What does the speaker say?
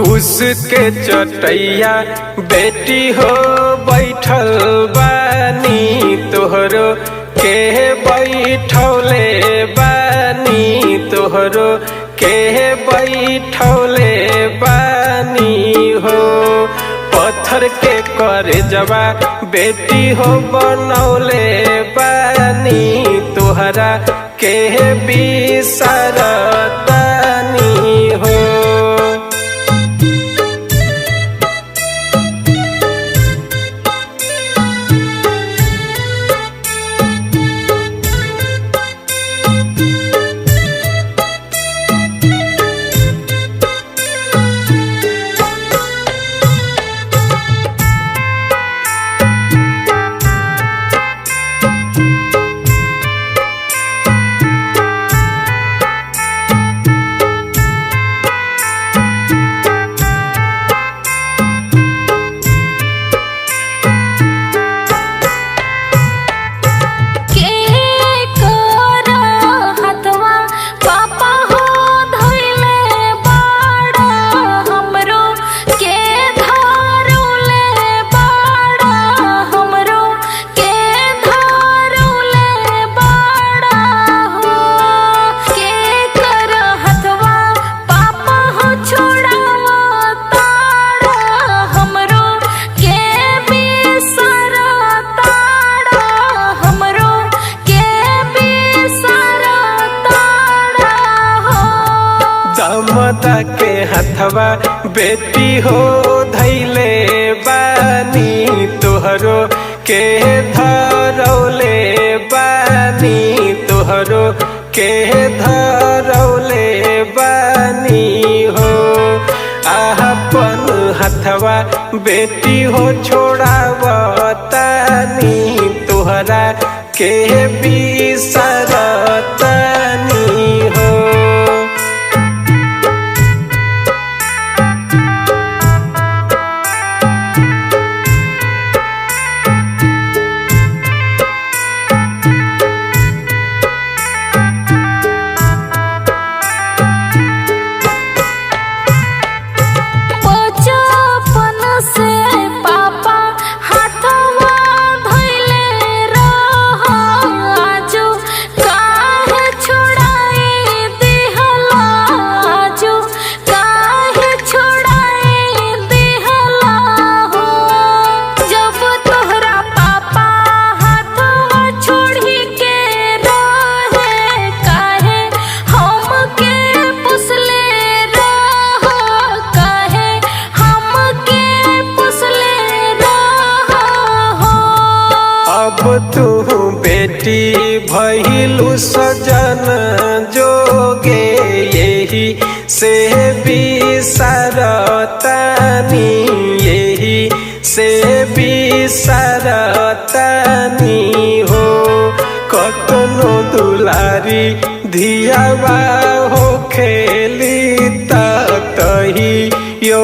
कुश के चटैया बेटी हो बैठल बानी तोहरो के बैठौले बानी तोहरो के बैठौले बानी हो। पत्थर के कर जवा बेटी हो बनौले बानी तोहरा के बिसरतानी हो। दामदा के हथवा बेटी हो धैले बानी तोहरो के धरौले बानी तोहरो के धरौले बानी हो। आपन हथवा बेटी हो छोड़ावतानी तोहरा के बिसरतानी हो। अब तू बेटी भइलु सजन जोगे यही से बिसरतानी यही से बिसरतानी हो। कतनो दुलारी धियावा हो खेली तही यो